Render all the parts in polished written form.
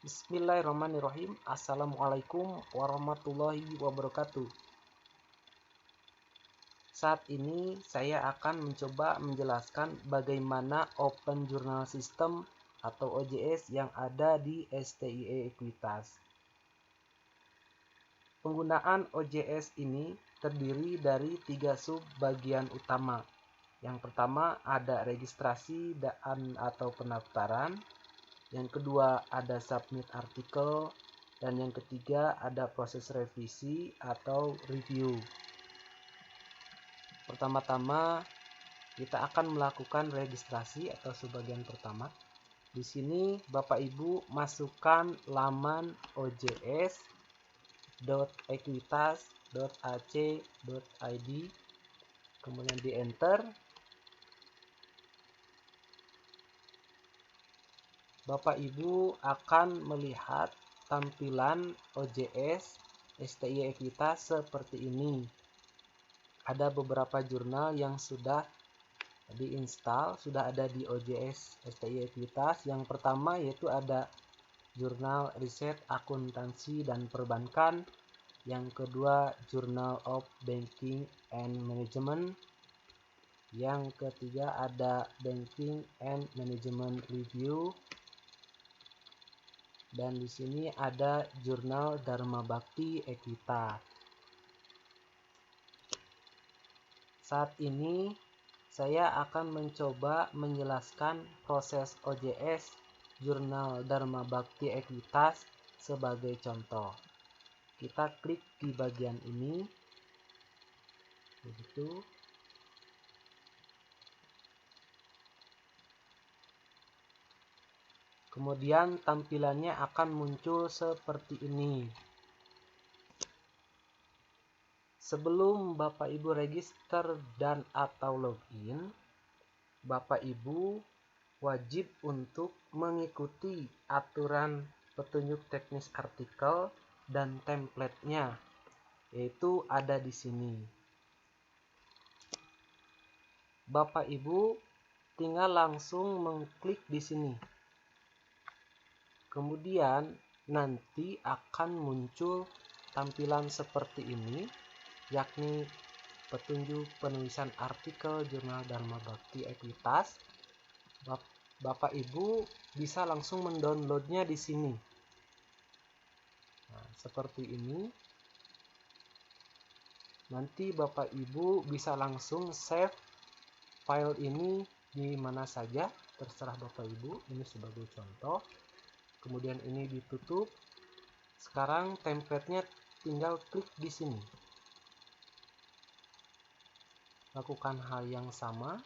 Bismillahirrahmanirrahim. Assalamualaikum warahmatullahi wabarakatuh. Saat ini saya akan mencoba menjelaskan bagaimana Open Journal System atau OJS yang ada di STIE Ekuitas. Penggunaan OJS ini terdiri dari 3 sub-bagian utama. Yang pertama ada registrasi dan atau pendaftaran. Yang kedua ada submit artikel, dan yang ketiga ada proses revisi atau review. Pertama-tama kita akan melakukan registrasi atau subbagian pertama. Di sini Bapak Ibu masukkan laman ojs.equitas.ac.id, kemudian di enter. Bapak Ibu akan melihat tampilan OJS STIE Ekuitas seperti ini. Ada beberapa jurnal yang sudah diinstal, sudah ada di OJS STIE Ekuitas. Yang pertama yaitu ada jurnal riset akuntansi dan perbankan. Yang kedua Journal of Banking and Management. Yang ketiga ada Banking and Management Review. Dan di sini ada jurnal Dharma Bakti Ekuitas. Saat ini saya akan mencoba menjelaskan proses OJS jurnal Dharma Bakti Ekuitas sebagai contoh. Kita klik di bagian ini. Begitu. Kemudian tampilannya akan muncul seperti ini. Sebelum Bapak Ibu register dan atau login, Bapak Ibu wajib untuk mengikuti aturan petunjuk teknis artikel dan template-nya, yaitu ada di sini. Bapak Ibu tinggal langsung mengklik di sini. Kemudian nanti akan muncul tampilan seperti ini, yakni petunjuk penulisan artikel jurnal Dharma Bakti Ekuitas. Bapak Ibu bisa langsung mendownloadnya di sini. Nah, seperti ini. Nanti Bapak Ibu bisa langsung save file ini di mana saja, terserah Bapak Ibu. Ini sebagai contoh. Kemudian ini ditutup. Sekarang template-nya tinggal klik di sini. Lakukan hal yang sama.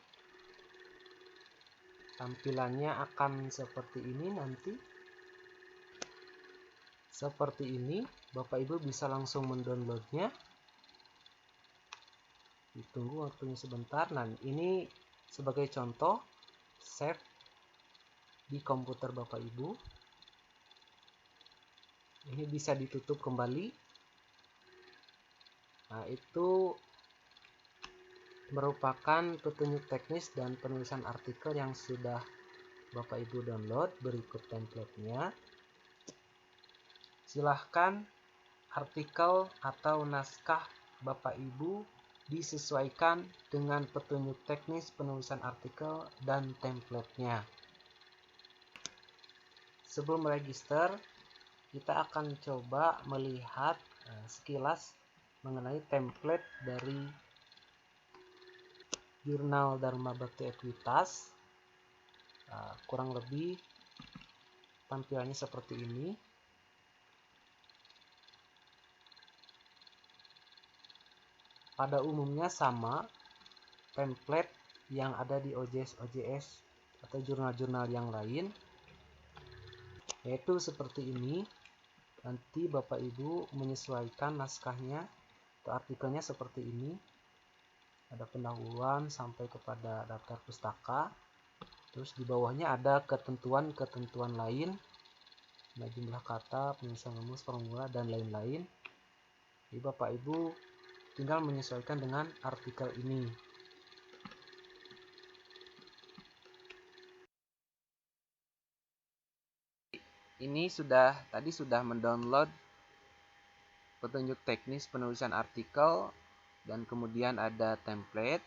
Tampilannya akan seperti ini nanti. Seperti ini, Bapak Ibu bisa langsung mendownloadnya. Ditunggu waktunya sebentar. Nah, ini sebagai contoh, save di komputer Bapak Ibu. Ini bisa ditutup kembali. Nah, itu merupakan petunjuk teknis dan penulisan artikel yang sudah Bapak Ibu download. Berikut template-nya. Silahkan artikel atau naskah Bapak Ibu disesuaikan dengan petunjuk teknis penulisan artikel dan template-nya. Sebelum register, kita akan coba melihat sekilas mengenai template dari jurnal Dharma Bakti Ekuitas. Kurang lebih tampilannya seperti ini. Pada umumnya sama template yang ada di OJS atau jurnal-jurnal yang lain, yaitu seperti ini. Nanti Bapak Ibu menyesuaikan naskahnya atau artikelnya seperti ini. Ada pendahuluan sampai kepada daftar pustaka. Terus di bawahnya ada ketentuan-ketentuan lain. Ada jumlah kata, penulisan rumus, formula, dan lain-lain. Jadi Bapak Ibu tinggal menyesuaikan dengan artikel ini. ini tadi sudah mendownload petunjuk teknis penulisan artikel dan kemudian ada template.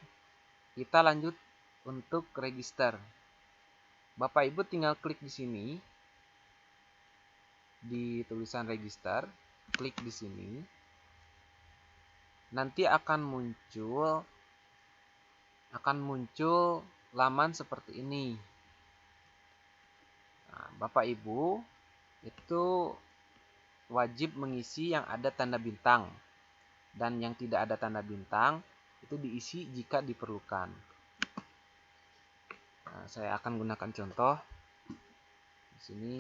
Kita lanjut untuk register. Bapak Ibu tinggal klik di sini di tulisan register, klik di sini. Nanti akan muncul laman seperti ini. Nah, Bapak Ibu itu wajib mengisi yang ada tanda bintang, dan yang tidak ada tanda bintang itu diisi jika diperlukan. Nah, saya akan gunakan contoh di sini.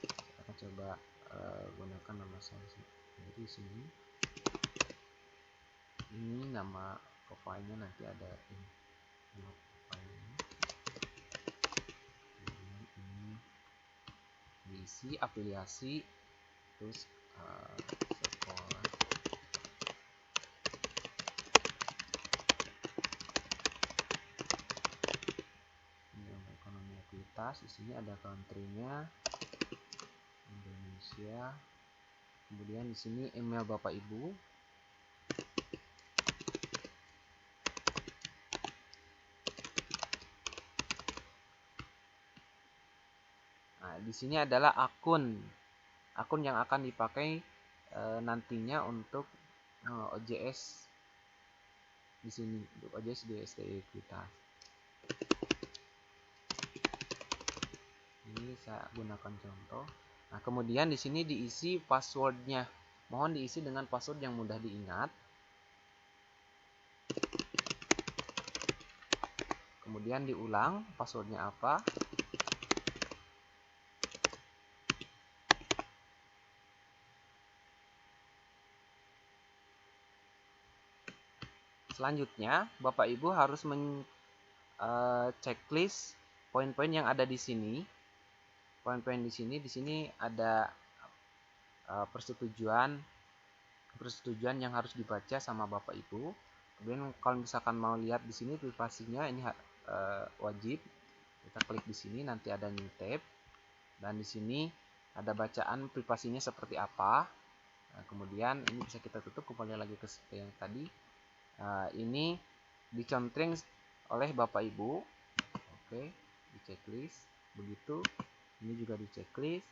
Saya akan coba gunakan nama saya sendiri di sini. Ini nama profilnya, nanti ada ini nama profilnya. Ini diisi afiliasi, terus sekolah. Ini untuk ekonomi aktivitas. Di sini ada country-nya Indonesia. Kemudian di sini email Bapak Ibu. Nah, di sini adalah akun yang akan dipakai nantinya untuk OJS di sini, untuk OJS di STI kita. Ini saya gunakan contoh. Nah, kemudian di sini diisi passwordnya. Mohon diisi dengan password yang mudah diingat. Kemudian diulang passwordnya apa. Selanjutnya, Bapak Ibu harus checklist poin-poin yang ada di sini. Poin-poin di sini ada persetujuan yang harus dibaca sama Bapak Ibu. Kemudian kalau misalkan mau lihat di sini privasinya, ini wajib. Kita klik di sini, nanti ada new tab, dan di sini ada bacaan privasinya seperti apa. Nah, kemudian ini bisa kita tutup, kembali lagi ke yang tadi. Ini dicontreng oleh Bapak Ibu. Oke, di checklist begitu. Ini juga di checklist.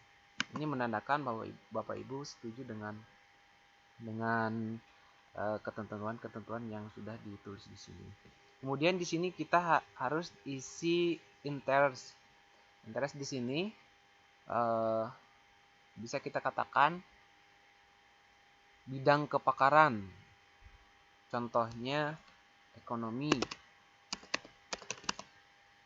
Ini menandakan bahwa Bapak Ibu setuju dengan ketentuan-ketentuan yang sudah ditulis di sini. Kemudian di sini kita harus isi interest. Interest di sini bisa kita katakan bidang kepakaran. Contohnya ekonomi.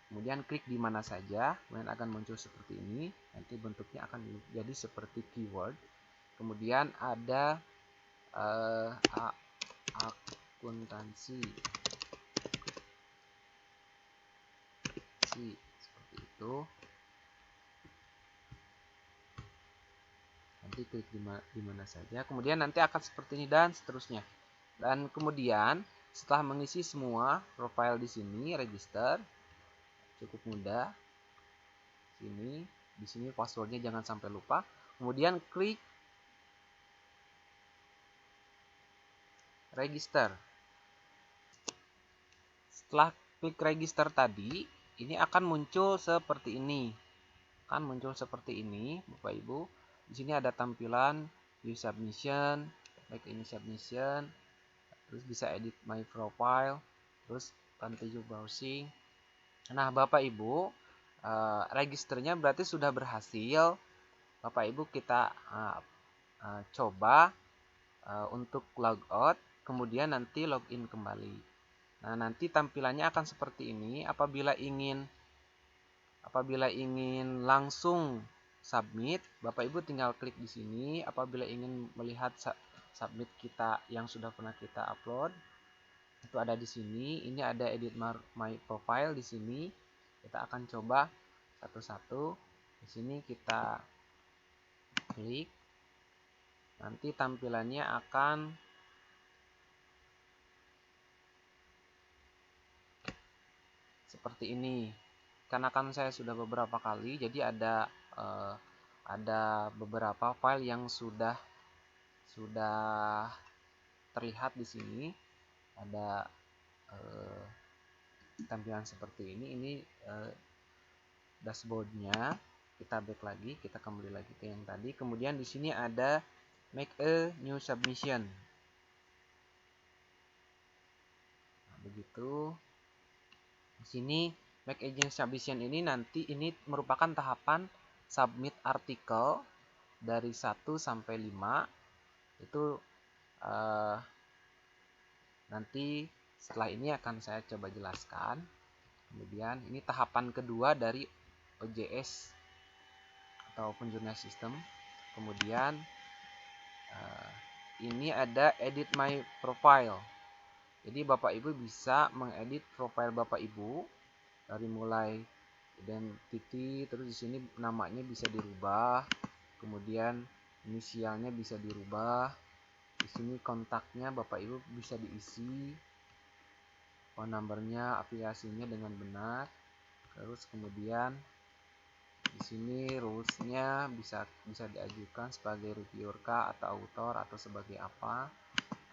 Kemudian klik di mana saja, kemudian akan muncul seperti ini. Nanti bentuknya akan jadi seperti keyword. Kemudian ada akuntansi, seperti itu. Nanti klik di mana saja. Kemudian nanti akan seperti ini dan seterusnya. Dan kemudian setelah mengisi semua profile di sini, register, cukup mudah. Di sini passwordnya jangan sampai lupa. Kemudian klik register. Setelah klik register tadi, ini akan muncul seperti ini. Bapak Ibu. Di sini ada tampilan view submission, back ini submission, terus bisa edit my profile, terus continue browsing. Nah, Bapak Ibu, registernya berarti sudah berhasil. Bapak Ibu, kita coba untuk logout, kemudian nanti login kembali. Nah, nanti tampilannya akan seperti ini. Apabila ingin langsung submit, Bapak Ibu tinggal klik di sini. Apabila ingin melihat submit kita yang sudah pernah kita upload, itu ada di sini. Ini ada edit my profile di sini. Kita akan coba satu-satu. Di sini kita klik. Nanti tampilannya akan seperti ini. Karena kan saya sudah beberapa kali, jadi ada ada beberapa file yang sudah terlihat di sini. Ada tampilan seperti ini. Ini dashboardnya. Kita back lagi, kita kembali lagi ke yang tadi. Kemudian di sini ada make a new submission. Nah, begitu. Di sini make a new submission ini nanti ini merupakan tahapan submit artikel dari 1 sampai 5. Itu nanti setelah ini akan saya coba jelaskan. Kemudian ini tahapan kedua dari OJS ataupun Journal System. Kemudian ini ada edit my profile. Jadi Bapak Ibu bisa mengedit profile Bapak Ibu dari mulai identity, terus di sini namanya bisa dirubah, kemudian inisialnya bisa dirubah. Di sini kontaknya Bapak Ibu bisa diisi, phone numbernya, aplikasinya dengan benar. Terus kemudian di sini rules-nya bisa diajukan sebagai reviewer kah atau author atau sebagai apa.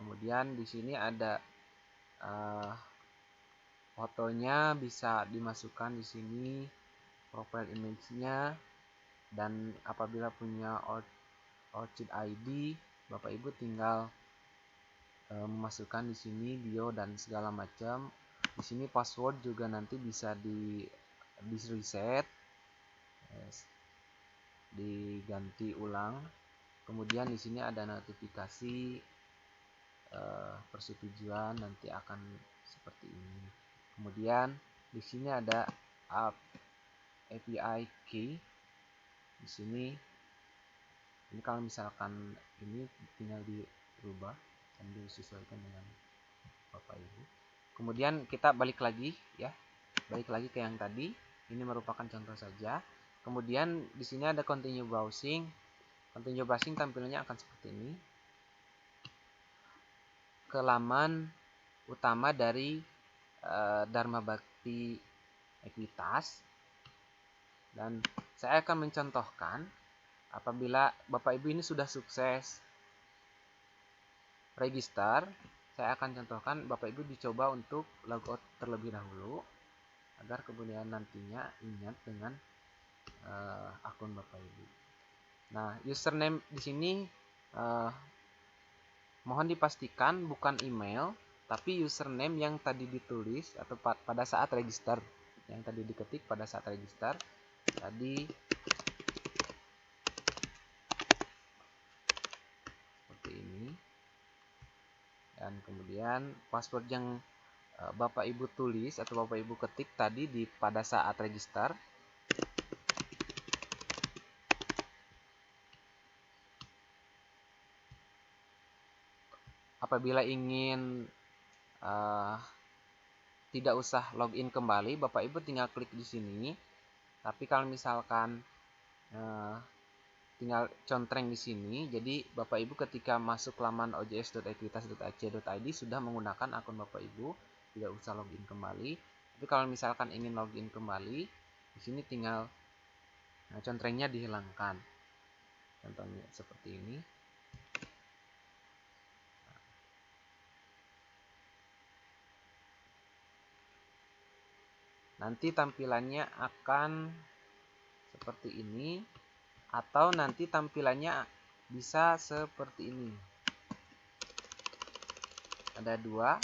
Kemudian di sini ada fotonya bisa dimasukkan di sini, profile image-nya, dan apabila punya ORCID ID, Bapak Ibu tinggal memasukkan di sini bio dan segala macam. Di sini password juga nanti bisa di reset, diganti ulang. Kemudian di sini ada notifikasi persetujuan, nanti akan seperti ini. Kemudian di sini ada API key. Di sini ini kalau misalkan ini tinggal dirubah dan disesuaikan dengan Bapak Ibu. Kemudian kita balik lagi ya. Balik lagi ke yang tadi. Ini merupakan contoh saja. Kemudian di sini ada continue browsing. Continue browsing tampilannya akan seperti ini. Ke laman utama dari Dharma Bhakti Ekuitas. Dan saya akan mencontohkan apabila Bapak Ibu ini sudah sukses register, saya akan contohkan Bapak Ibu dicoba untuk logout terlebih dahulu agar kemudian nantinya ingat dengan akun Bapak Ibu. Nah, username di sini mohon dipastikan bukan email, tapi username yang tadi ditulis atau pada saat register, yang tadi diketik pada saat register tadi seperti ini. Dan kemudian password yang Bapak Ibu tulis atau Bapak Ibu ketik tadi pada saat register. Apabila ingin tidak usah login kembali, Bapak Ibu tinggal klik di sini. Tapi kalau misalkan tinggal contreng di sini, jadi Bapak Ibu ketika masuk laman ojs.ekuitas.ac.id sudah menggunakan akun Bapak Ibu, tidak usah login kembali. Tapi kalau misalkan ingin login kembali, di sini tinggal contrengnya dihilangkan. Contohnya seperti ini. Nanti tampilannya akan seperti ini, atau nanti tampilannya bisa seperti ini. Ada dua.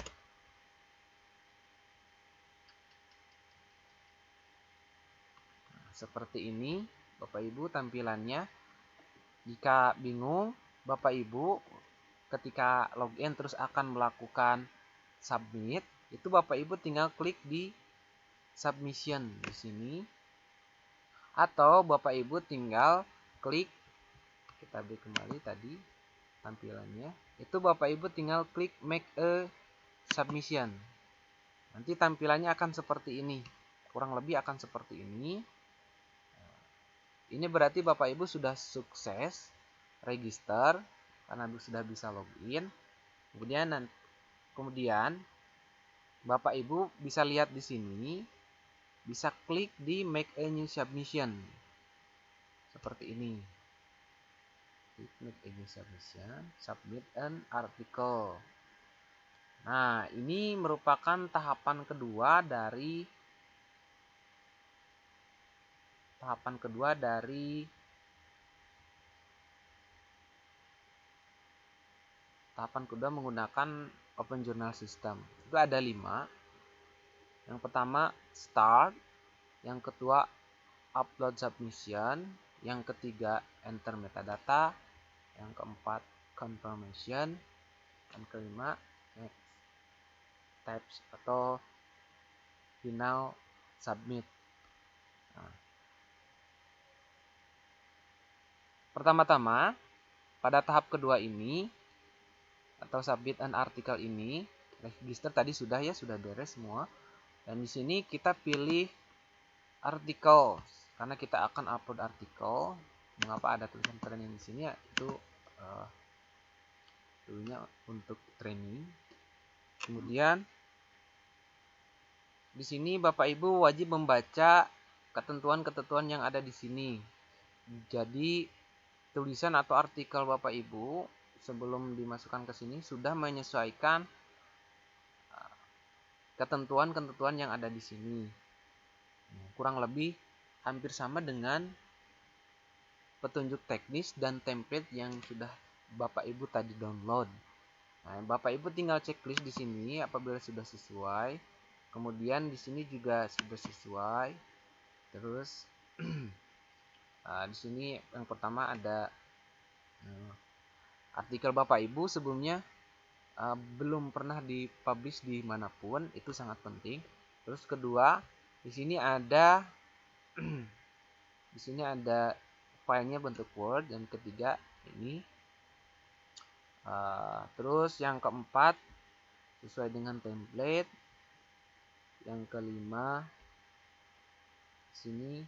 Nah, seperti ini Bapak Ibu tampilannya. Jika bingung, Bapak Ibu ketika login terus akan melakukan submit, itu Bapak Ibu tinggal klik di submission di sini, atau Bapak Ibu tinggal klik, kita beri kembali tadi tampilannya, itu Bapak Ibu tinggal klik make a submission. Nanti tampilannya akan seperti ini, kurang lebih akan seperti ini. Ini berarti Bapak Ibu sudah sukses register karena sudah bisa login. Kemudian Bapak Ibu bisa lihat di sini, bisa klik di make a new submission seperti ini. Make a new submission, submit an article. Nah, ini merupakan tahapan kedua dari menggunakan Open Journal System. Itu ada 5. Yang pertama start, yang kedua upload submission, yang ketiga enter metadata, yang keempat confirmation, dan kelima next steps atau final submit. Nah, pertama-tama pada tahap kedua ini atau submit an article ini, register tadi sudah beres semua. Dan di sini kita pilih artikel karena kita akan upload artikel. Mengapa ada tulisan training di sini ya? Itu dulunya untuk training. Kemudian di sini Bapak Ibu wajib membaca ketentuan-ketentuan yang ada di sini. Jadi tulisan atau artikel Bapak Ibu sebelum dimasukkan ke sini sudah menyesuaikan ketentuan-ketentuan yang ada di sini. Kurang lebih hampir sama dengan petunjuk teknis dan template yang sudah Bapak Ibu tadi download. Nah, Bapak Ibu tinggal checklist di sini apabila sudah sesuai. Kemudian di sini juga sudah sesuai. Terus di sini yang pertama ada artikel Bapak Ibu sebelumnya belum pernah dipublish di manapun, itu sangat penting. Terus kedua, di sini ada filenya bentuk Word. Dan ketiga ini terus yang keempat sesuai dengan template. Yang kelima sini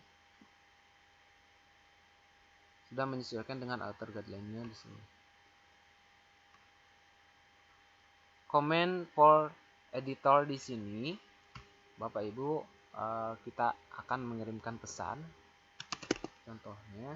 sudah menyesuaikan dengan author guideline-nya di sini. Comment for editor di sini, Bapak Ibu, kita akan mengirimkan pesan. Contohnya,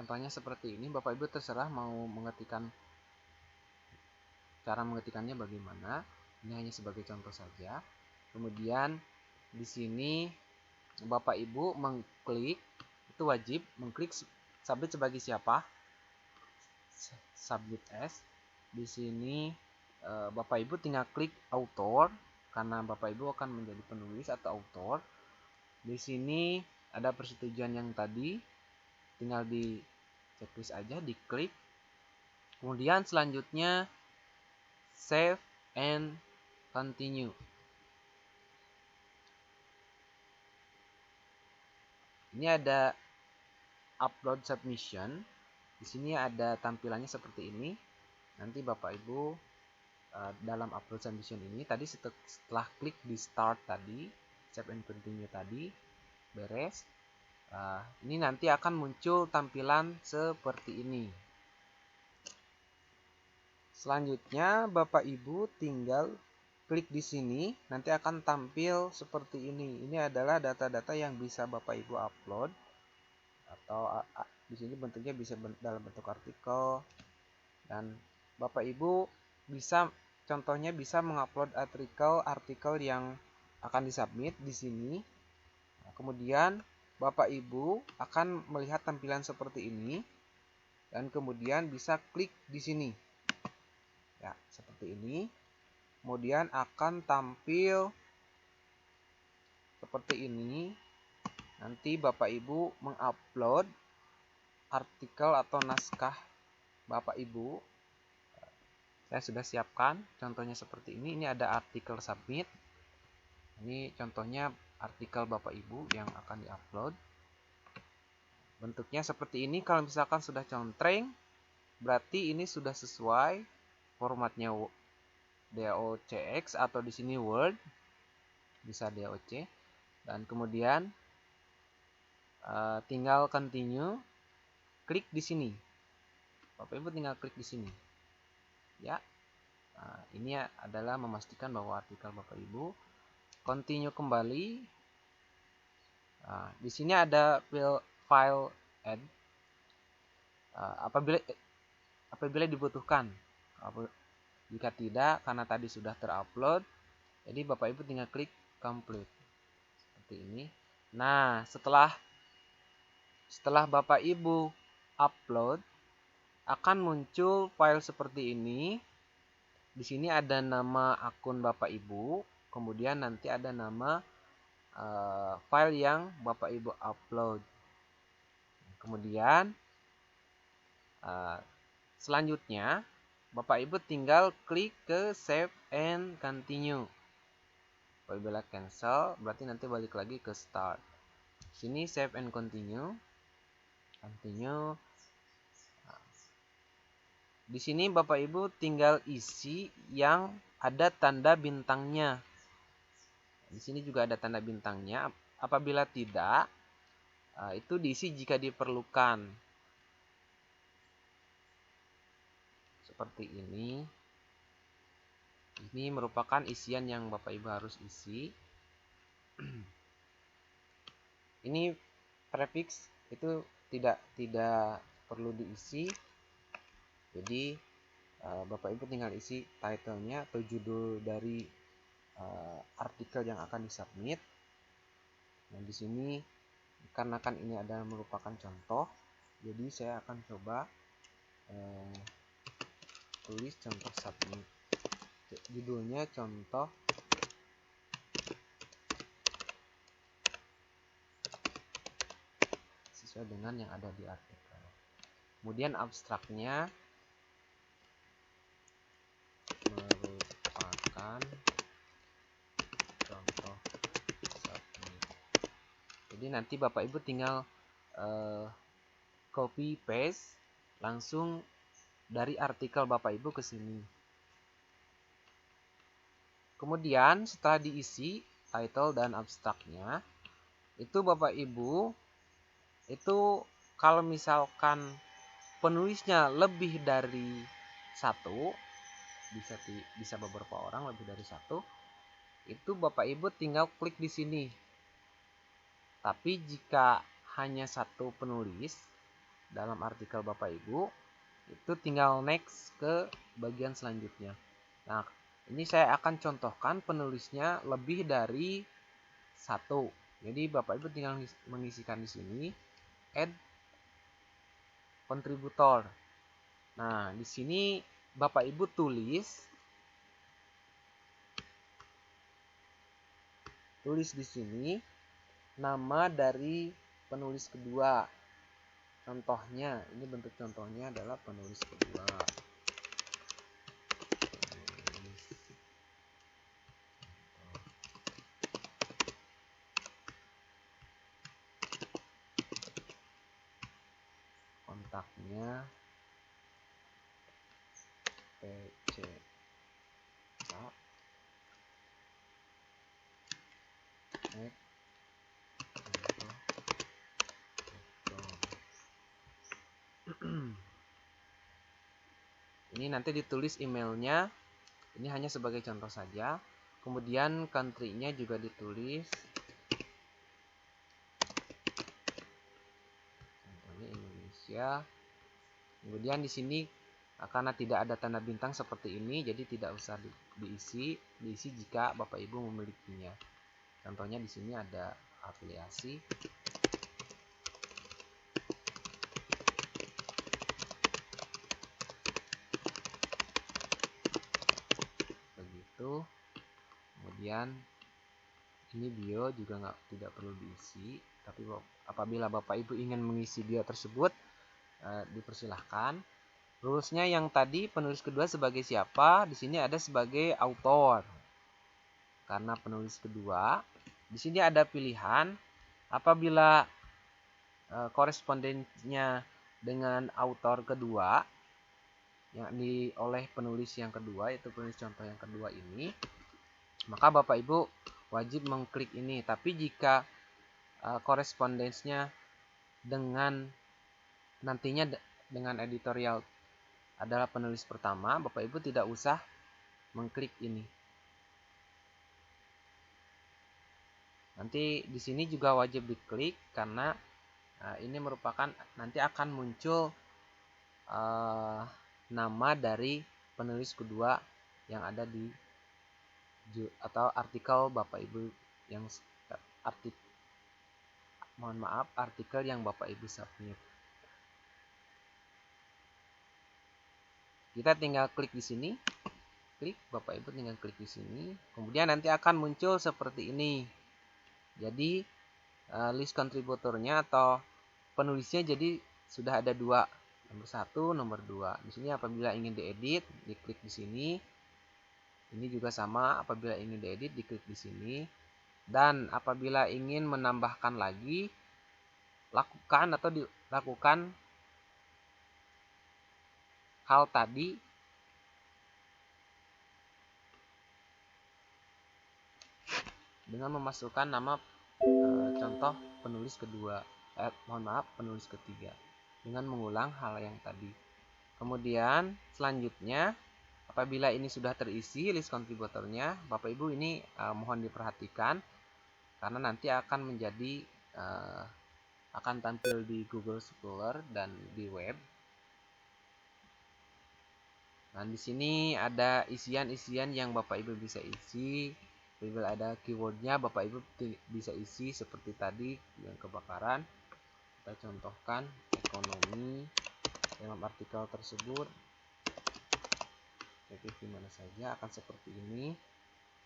contohnya seperti ini. Bapak Ibu terserah mau mengetikkan, cara mengetikkannya bagaimana. Ini hanya sebagai contoh saja. Kemudian di sini Bapak Ibu mengklik, itu wajib mengklik submit sebagai siapa? Submit as. Di sini Bapak Ibu tinggal klik author karena Bapak Ibu akan menjadi penulis atau author. Di sini ada persetujuan yang tadi, tinggal di checklist aja, diklik. Kemudian selanjutnya save and continue. Ini ada upload submission. Di sini ada tampilannya seperti ini. Nanti Bapak Ibu dalam upload submission ini tadi setelah klik di start tadi, save and continue tadi, beres. Ini nanti akan muncul tampilan seperti ini. Selanjutnya Bapak Ibu tinggal klik di sini, nanti akan tampil seperti ini. Ini adalah data-data yang bisa Bapak Ibu upload, atau di sini bentuknya bisa dalam bentuk artikel. Dan Bapak Ibu bisa, contohnya bisa mengupload artikel yang akan disubmit di sini. Nah, kemudian Bapak Ibu akan melihat tampilan seperti ini dan kemudian bisa klik di sini. Ya, seperti ini. Kemudian akan tampil seperti ini. Nanti Bapak Ibu mengupload artikel atau naskah Bapak Ibu. Saya sudah siapkan contohnya seperti ini. Ini ada artikel submit. Ini contohnya artikel Bapak Ibu yang akan diupload. bentuknya seperti ini. Kalau misalkan sudah contreng, berarti ini sudah sesuai formatnya DOCX atau di sini Word, bisa DOC. Dan kemudian tinggal continue, klik di sini. Bapak Ibu tinggal klik di sini. Ya. Nah, ini adalah memastikan bahwa artikel Bapak Ibu. Continue kembali. Nah, di sini ada file add. Apabila dibutuhkan. Jika tidak, karena tadi sudah terupload, jadi Bapak Ibu tinggal klik complete. Seperti ini. Nah, setelah Bapak Ibu upload, akan muncul file seperti ini. Di sini ada nama akun Bapak Ibu, kemudian nanti ada nama file yang Bapak Ibu upload. Kemudian selanjutnya Bapak Ibu tinggal klik ke save and continue. Apabila cancel, berarti nanti balik lagi ke start. Sini save and continue. Di sini Bapak Ibu tinggal isi yang ada tanda bintangnya. Di sini juga ada tanda bintangnya. Apabila tidak, itu diisi jika diperlukan. Seperti ini. Ini merupakan isian yang Bapak Ibu harus isi. Ini prefix itu tidak perlu diisi. Jadi Bapak Ibu tinggal isi title-nya atau judul dari artikel yang akan disubmit. Nah, di sini karena kan ini adalah merupakan contoh, jadi saya akan coba tulis contoh submit. Judulnya contoh sesuai dengan yang ada di artikel. Kemudian abstraknya merupakan contoh submit. Jadi nanti Bapak Ibu tinggal copy paste langsung dari artikel Bapak Ibu ke sini. Kemudian setelah diisi title dan abstraknya, itu Bapak Ibu itu kalau misalkan penulisnya lebih dari satu, bisa beberapa orang lebih dari satu, itu Bapak Ibu tinggal klik di sini. Tapi jika hanya satu penulis dalam artikel Bapak Ibu, itu tinggal next ke bagian selanjutnya. Nah, ini saya akan contohkan penulisnya lebih dari satu. Jadi Bapak Ibu tinggal mengisikan di sini add contributor. Nah, di sini Bapak Ibu tulis di sini nama dari penulis kedua. Contohnya, ini bentuk contohnya adalah penulis kedua. Kontaknya PC. Ini nanti ditulis emailnya. Ini hanya sebagai contoh saja. Kemudian country-nya juga ditulis. Contohnya Indonesia. Kemudian di sini karena tidak ada tanda bintang seperti ini, jadi tidak usah diisi jika Bapak Ibu memilikinya. Contohnya di sini ada afiliasi. Begitu. Kemudian ini bio juga tidak perlu diisi, tapi apabila Bapak Ibu ingin mengisi bio tersebut, dipersilahkan. Rulesnya yang tadi penulis kedua sebagai siapa? Di sini ada sebagai author. Karena penulis kedua, di sini ada pilihan apabila korespondensinya dengan autor kedua, yakni oleh penulis yang kedua, yaitu penulis contoh yang kedua ini, maka Bapak Ibu wajib mengklik ini. Tapi jika korespondensinya dengan nantinya dengan editorial adalah penulis pertama, Bapak Ibu tidak usah mengklik ini. Nanti di sini juga wajib diklik karena ini merupakan nanti akan muncul nama dari penulis kedua yang ada di atau artikel Bapak Ibu yang artikel yang Bapak Ibu submit. Kita tinggal klik di sini. Bapak Ibu tinggal klik di sini. Kemudian nanti akan muncul seperti ini. Jadi list kontributornya atau penulisnya jadi sudah ada dua, nomor 1, nomor 2. Di sini apabila ingin diedit, diklik di sini. Ini juga sama, apabila ingin diedit, diklik di sini. Dan apabila ingin menambahkan lagi, dilakukan hal tadi dengan memasukkan nama contoh penulis kedua, penulis ketiga, dengan mengulang hal yang tadi. Kemudian selanjutnya, apabila ini sudah terisi list kontributornya, Bapak Ibu ini mohon diperhatikan karena nanti akan menjadi akan tampil di Google Scholar dan di web. Nah, di sini ada isian-isian yang Bapak Ibu bisa isi. Apabila ada keywordnya, Bapak Ibu bisa isi seperti tadi yang kebakaran. Kita contohkan ekonomi dalam artikel tersebut. Jadi di mana saja akan seperti ini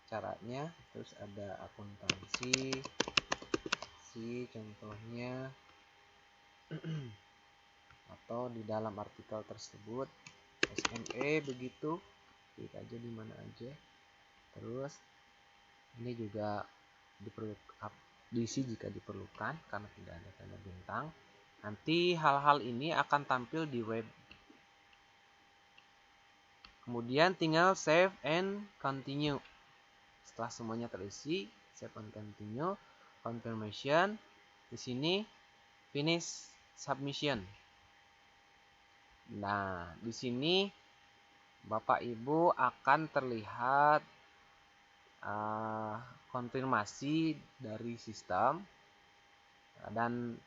caranya. Terus ada akuntansi, contohnya atau di dalam artikel tersebut SME begitu, klik aja di mana aja. Terus ini juga diisi jika diperlukan karena tidak ada tanda bintang. Nanti hal-hal ini akan tampil di web. Kemudian tinggal save and continue. Setelah semuanya terisi, save and continue, confirmation. Di sini finish submission. Nah, di sini Bapak Ibu akan terlihat konfirmasi dari sistem dan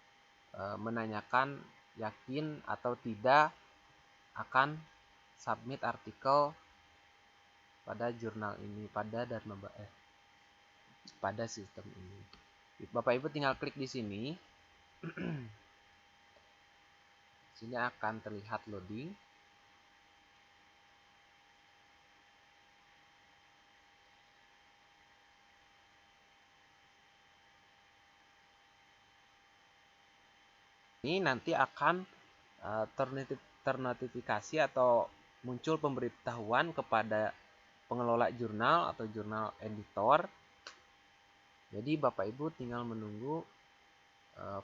menanyakan yakin atau tidak akan submit artikel pada jurnal ini, pada sistem ini. Bapak Ibu tinggal klik di sini. Sini akan terlihat loading. Ini nanti akan ternotifikasi atau muncul pemberitahuan kepada pengelola jurnal atau jurnal editor. Jadi Bapak Ibu tinggal menunggu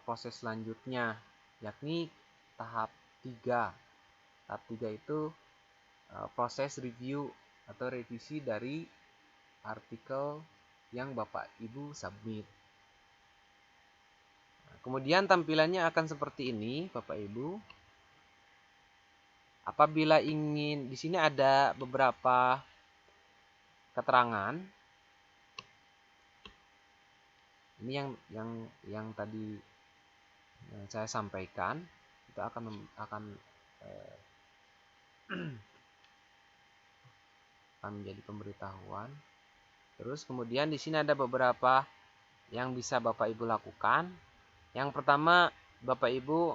proses selanjutnya, yakni tahap 3. Tahap 3 itu proses review atau revisi dari artikel yang Bapak Ibu submit. Kemudian tampilannya akan seperti ini, Bapak Ibu. Apabila ingin, di sini ada beberapa keterangan. Ini yang tadi saya sampaikan, itu akan menjadi pemberitahuan. Terus kemudian di sini ada beberapa yang bisa Bapak Ibu lakukan. Yang pertama, Bapak Ibu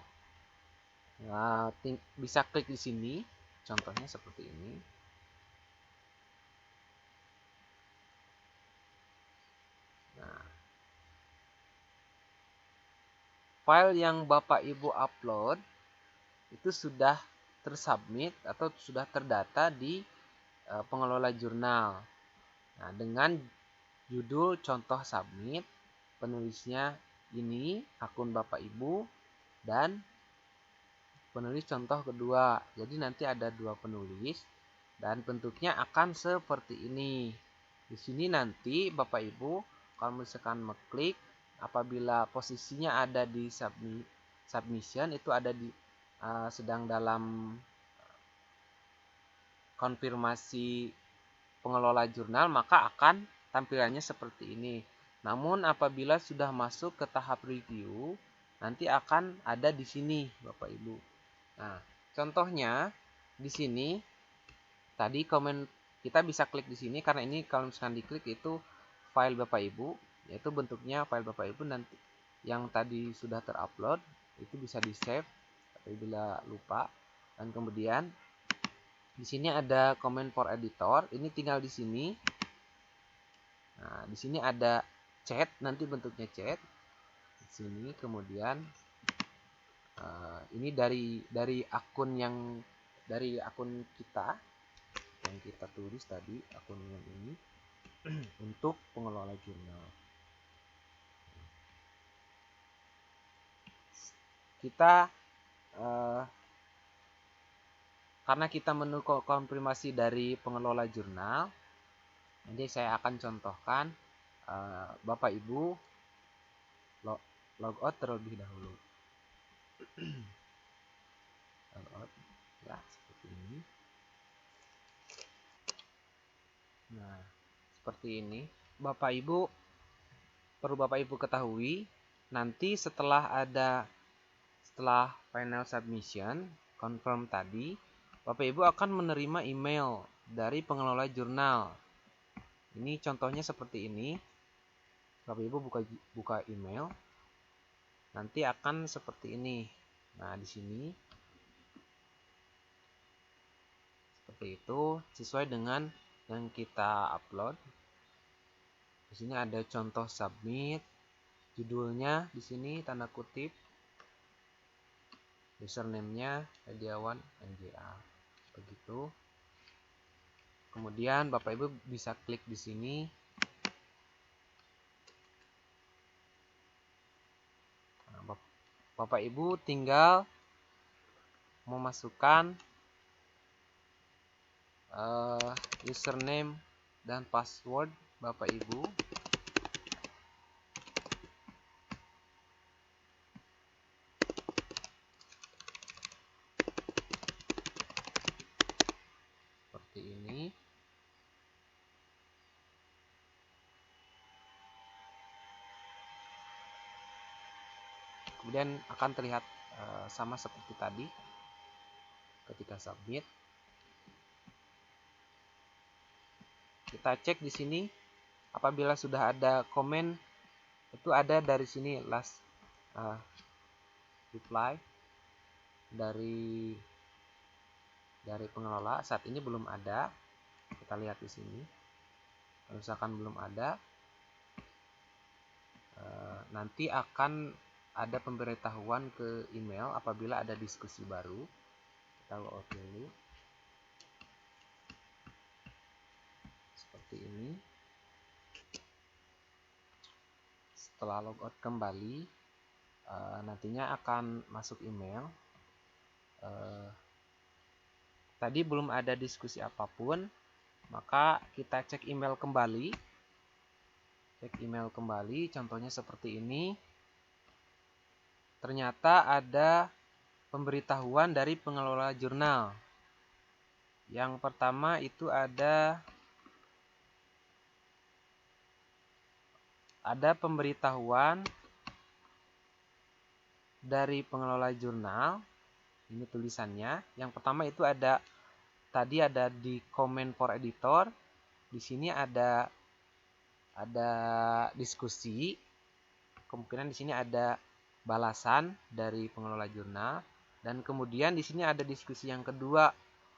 bisa klik di sini, contohnya seperti ini. Nah, file yang Bapak Ibu upload itu sudah tersubmit atau sudah terdata di pengelola jurnal. Nah, dengan judul contoh submit, penulisnya ini akun Bapak Ibu, dan penulis contoh kedua. Jadi nanti ada 2 penulis dan bentuknya akan seperti ini. Di sini nanti Bapak Ibu kalau misalkan mengklik, apabila posisinya ada di submission, itu ada di sedang dalam konfirmasi pengelola jurnal, maka akan tampilannya seperti ini. Namun apabila sudah masuk ke tahap review, nanti akan ada di sini Bapak Ibu. Nah, contohnya di sini tadi komen kita bisa klik di sini, karena ini kalau misalkan diklik itu file Bapak Ibu, yaitu bentuknya file Bapak Ibu nanti yang tadi sudah terupload itu bisa di-save apabila lupa. Dan kemudian di sini ada comment for editor, ini tinggal di sini. Nah, di sini ada chat, nanti bentuknya chat. Di sini kemudian ini dari akun kita yang kita tulis tadi, akun yang ini untuk pengelola jurnal. Kita karena kita menunggu konfirmasi dari pengelola jurnal, jadi saya akan contohkan Bapak Ibu logout terlebih dahulu. Logout ya seperti ini. Nah, seperti ini. Perlu Bapak Ibu ketahui, nanti setelah final submission confirm tadi, Bapak Ibu akan menerima email dari pengelola jurnal. Ini contohnya seperti ini. Bapak Ibu buka email, nanti akan seperti ini. Nah, di sini seperti itu sesuai dengan yang kita upload. Di sini ada contoh submit, judulnya di sini tanda kutip, username-nya Hediawan NJA. Begitu. Kemudian Bapak Ibu bisa klik di sini. Nah, Bapak Ibu tinggal memasukkan username dan password Bapak Ibu. Seperti ini. Kemudian akan terlihat sama seperti tadi ketika submit. Kita cek di sini, apabila sudah ada komen, itu ada dari sini last reply dari pengelola. Saat ini belum ada. Kita lihat di sini. Kalau misalkan belum ada, nanti akan ada pemberitahuan ke email apabila ada diskusi baru. Kita logout dulu. Seperti ini. Setelah logout kembali, nantinya akan masuk email. Tadi belum ada diskusi apapun, maka kita cek email kembali. Contohnya seperti ini. Ternyata ada pemberitahuan dari pengelola jurnal. Yang pertama itu ada pemberitahuan dari pengelola jurnal. Ini tulisannya. Yang pertama itu tadi ada di comment for editor. Di sini ada diskusi. Kemungkinan di sini ada balasan dari pengelola jurnal, dan kemudian di sini ada diskusi yang kedua,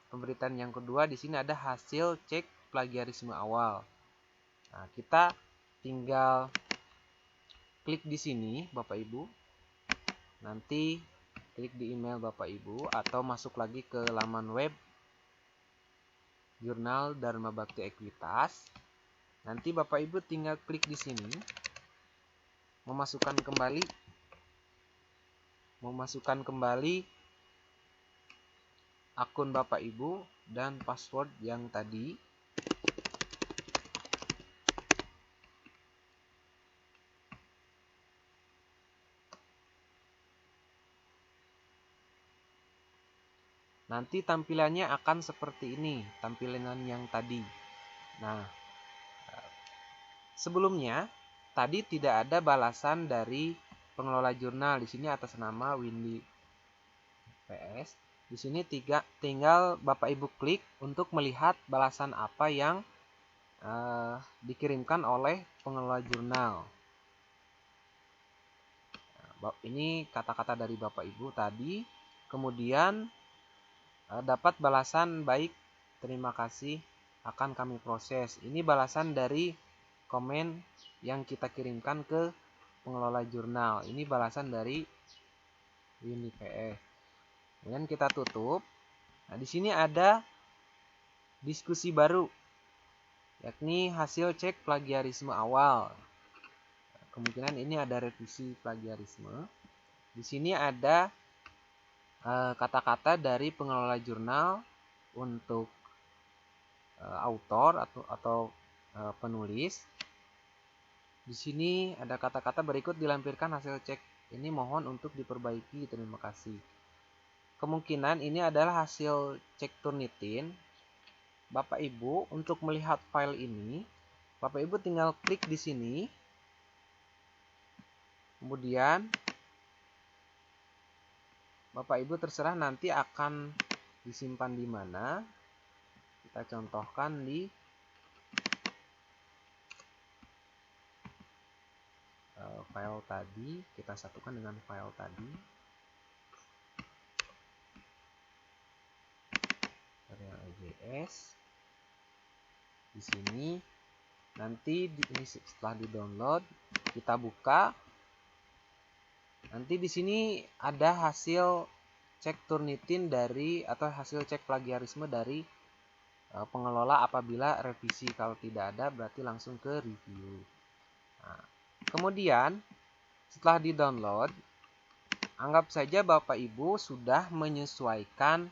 pemberitaan yang kedua. Di sini ada hasil cek plagiarisme awal. Nah, kita tinggal klik di sini Bapak Ibu. Nanti klik di email Bapak Ibu atau masuk lagi ke laman web Jurnal Dharma Bakti Ekuitas. Nanti Bapak Ibu tinggal klik di sini, memasukkan kembali memasukkan kembali akun Bapak Ibu dan password yang tadi. Nanti tampilannya akan seperti ini, tampilan yang tadi. Nah, sebelumnya tadi tidak ada balasan dari pengelola jurnal. Di sini atas nama Windy PS. Di sini tinggal Bapak Ibu klik untuk melihat balasan apa yang dikirimkan oleh pengelola jurnal. Ini kata-kata dari Bapak Ibu tadi. Kemudian dapat balasan baik, terima kasih, akan kami proses. Ini balasan dari komen yang kita kirimkan ke pengelola jurnal. Ini balasan dari Windy PS. Kemudian kita tutup. Nah, di sini ada diskusi baru, yakni hasil cek plagiarisme awal. Kemungkinan ini ada revisi plagiarisme. Di sini ada kata-kata dari pengelola jurnal untuk autor atau penulis. Di sini ada kata-kata berikut dilampirkan hasil cek ini, mohon untuk diperbaiki, terima kasih. Kemungkinan ini adalah hasil cek Turnitin. Bapak Ibu untuk melihat file ini, Bapak Ibu tinggal klik di sini. Kemudian Bapak Ibu terserah nanti akan disimpan di mana. Kita contohkan di file tadi, kita satukan dengan file tadi. .js. Di sini nanti ini setelah di-download, kita buka. Nanti di sini ada hasil cek Turnitin dari atau hasil cek plagiarisme dari pengelola apabila revisi. Kalau tidak ada berarti langsung ke review. Nah, kemudian setelah di-download, anggap saja Bapak Ibu sudah menyesuaikan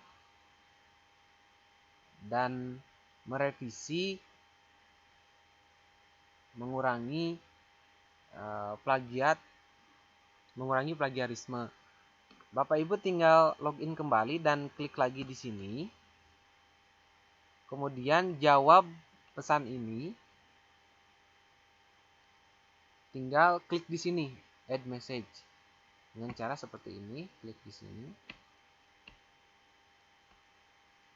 dan merevisi, mengurangi plagiarisme. Bapak Ibu tinggal login kembali dan klik lagi di sini. Kemudian jawab pesan ini. Tinggal klik di sini, add message. Dengan cara seperti ini, klik di sini.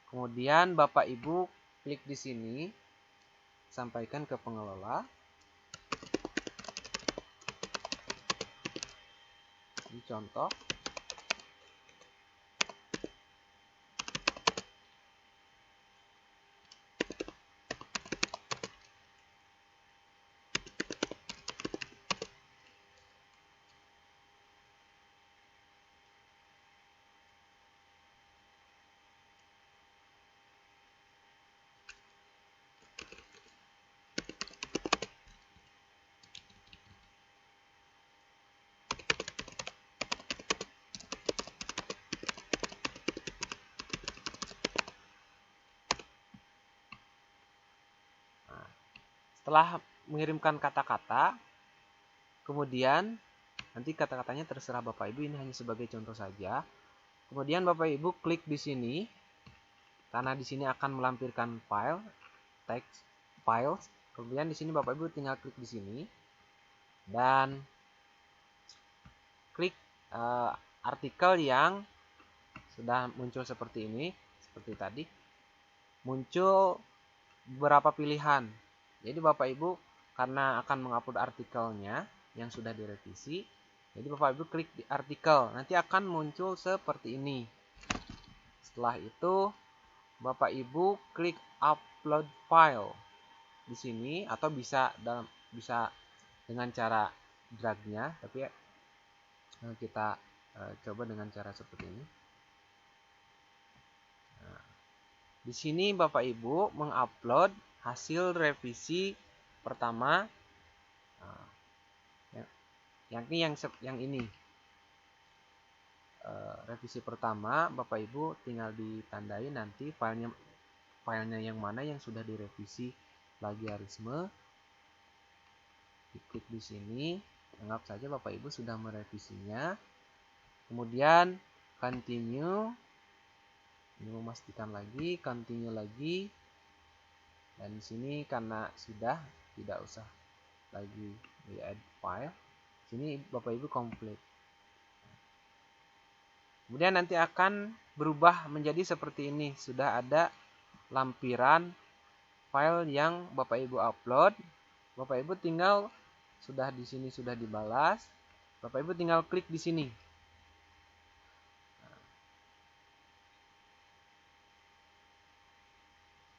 Kemudian Bapak Ibu klik di sini, sampaikan ke pengelola. Ini contoh. Setelah mengirimkan kata-kata, kemudian nanti kata-katanya terserah Bapak Ibu, ini hanya sebagai contoh saja. Kemudian Bapak Ibu klik di sini, karena di sini akan melampirkan file, text, files. Kemudian di sini Bapak Ibu tinggal klik di sini dan klik artikel yang sudah muncul seperti ini, seperti tadi. Muncul beberapa pilihan. Jadi Bapak Ibu karena akan mengupload artikelnya yang sudah direvisi, jadi Bapak Ibu klik di artikel, nanti akan muncul seperti ini. Setelah itu Bapak Ibu klik upload file di sini, atau bisa dengan cara dragnya, tapi kita coba dengan cara seperti ini. Nah, di sini Bapak Ibu mengupload hasil revisi pertama, yang ini. revisi pertama, Bapak Ibu tinggal ditandai nanti filenya yang mana yang sudah direvisi plagiarisme. Diklik di sini, anggap saja Bapak Ibu sudah merevisinya. Kemudian continue, ini memastikan lagi, continue lagi. Dan di sini karena sudah, tidak usah lagi di add file. Sini Bapak Ibu complete. Kemudian nanti akan berubah menjadi seperti ini. Sudah ada lampiran file yang Bapak Ibu upload. Bapak Ibu tinggal sudah di sini sudah dibalas. Bapak Ibu tinggal klik di sini.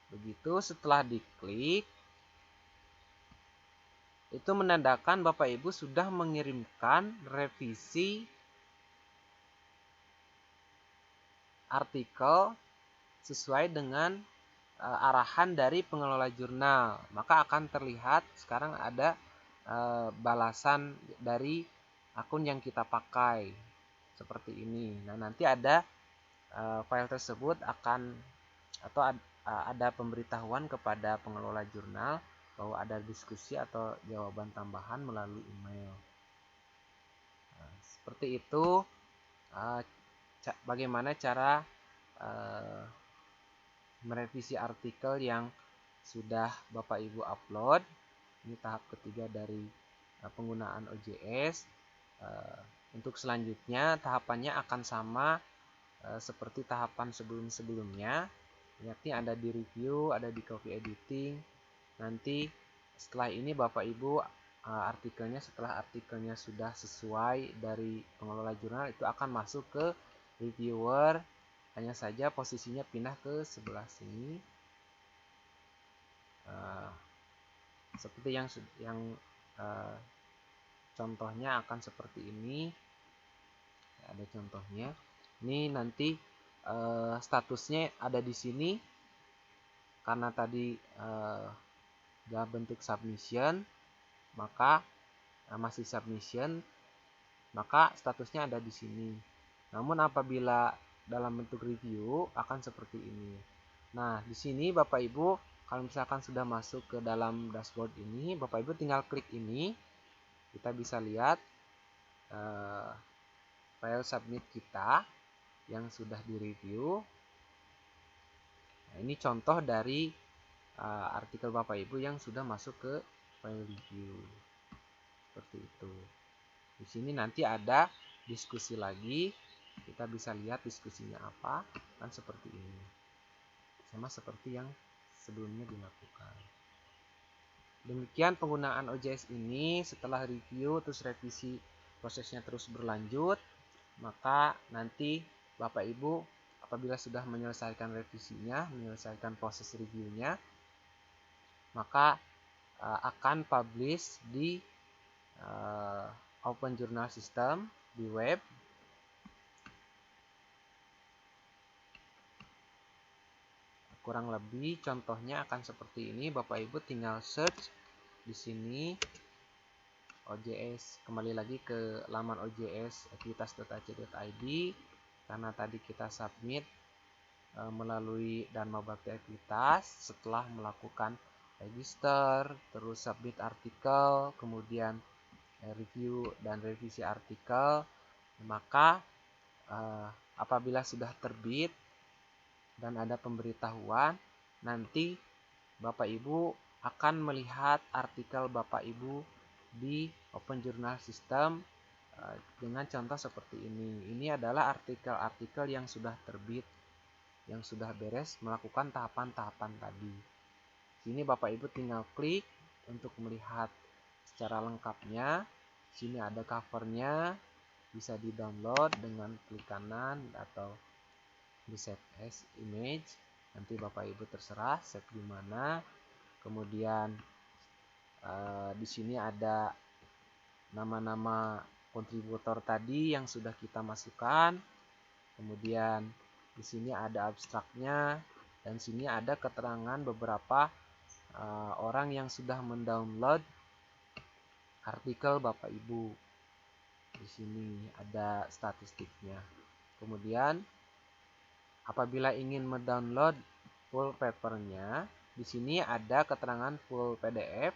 Begitu setelah diklik, itu menandakan Bapak Ibu sudah mengirimkan revisi artikel sesuai dengan arahan dari pengelola jurnal. Maka akan terlihat sekarang ada balasan dari akun yang kita pakai seperti ini. Nah, nanti ada file tersebut akan atau ada pemberitahuan kepada pengelola jurnal bahwa ada diskusi atau jawaban tambahan melalui email. Nah, seperti itu bagaimana cara merevisi artikel yang sudah Bapak Ibu upload. Ini tahap ketiga dari penggunaan OJS. Untuk selanjutnya tahapannya akan sama seperti tahapan sebelum-sebelumnya. Yakni ada di review, ada di copy editing. Nanti setelah ini Bapak Ibu artikelnya, setelah artikelnya sudah sesuai dari pengelola jurnal, itu akan masuk ke reviewer. Hanya saja posisinya pindah ke sebelah sini. Seperti yang contohnya akan seperti ini. Ada contohnya. Ini nanti statusnya ada di sini. Karena tadi dalam bentuk submission, maka masih submission, maka statusnya ada di sini. Namun apabila dalam bentuk review akan seperti ini. Nah, di sini Bapak Ibu kalau misalkan sudah masuk ke dalam dashboard ini, Bapak Ibu tinggal klik ini. Kita bisa lihat file submit kita yang sudah direview. Nah, ini contoh dari artikel Bapak Ibu yang sudah masuk ke file review. Seperti itu. Di sini nanti ada diskusi lagi. Kita bisa lihat diskusinya apa, kan seperti ini. Sama seperti yang sebelumnya dilakukan. Demikian penggunaan OJS ini. Setelah review terus revisi, prosesnya terus berlanjut, maka nanti Bapak Ibu apabila sudah menyelesaikan revisinya, menyelesaikan proses reviewnya, maka akan publish di Open Journal System di web. Kurang lebih contohnya akan seperti ini. Bapak Ibu tinggal search di sini OJS, kembali lagi ke laman OJS ekuitas.ac.id. Karena tadi kita submit melalui Dharma Bakti Ekuitas, setelah melakukan register, terus submit artikel, kemudian review dan revisi artikel, maka apabila sudah terbit dan ada pemberitahuan, nanti Bapak Ibu akan melihat artikel Bapak Ibu di Open Journal System dengan contoh seperti ini. Ini adalah artikel-artikel yang sudah terbit, yang sudah beres melakukan tahapan-tahapan tadi. Sini Bapak Ibu tinggal klik untuk melihat secara lengkapnya. Sini ada covernya, bisa di-download dengan klik kanan atau di save as image. Nanti Bapak Ibu terserah save di mana. Kemudian di sini ada nama-nama kontributor tadi yang sudah kita masukkan. Kemudian di sini ada abstraknya, dan sini ada keterangan beberapa orang yang sudah mendownload artikel Bapak Ibu. Di sini ada statistiknya. Kemudian apabila ingin mendownload full papernya, di sini ada keterangan full PDF.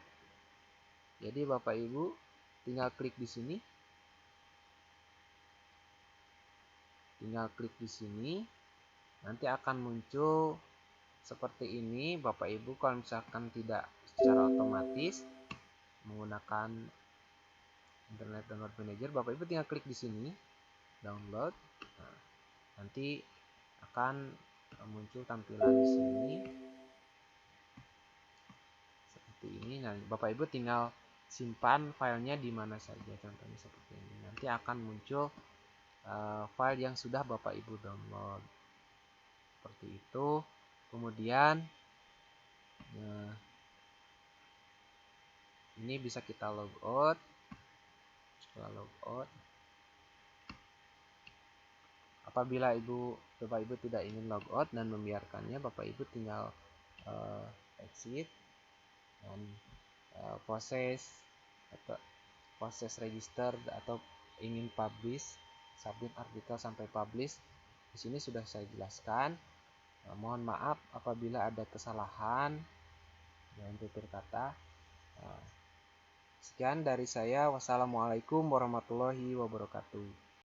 Jadi Bapak Ibu tinggal klik di sini. Nanti akan muncul seperti ini. Bapak Ibu kalau misalkan tidak secara otomatis menggunakan Internet Download Manager, Bapak Ibu tinggal klik di sini, download. Nah, nanti akan muncul tampilan di sini seperti ini. Nah, Bapak Ibu tinggal simpan filenya di mana saja, contohnya seperti ini. Nanti akan muncul file yang sudah Bapak Ibu download seperti itu. Kemudian ini bisa kita logout. Setelah logout, apabila Bapak Ibu tidak ingin logout dan membiarkannya, Bapak Ibu tinggal exit dan proses register atau ingin publish, submit artikel sampai publish. Di sini sudah saya jelaskan. Mohon maaf apabila ada kesalahan dalam tutur kata. Sekian dari saya. Wassalamualaikum warahmatullahi wabarakatuh.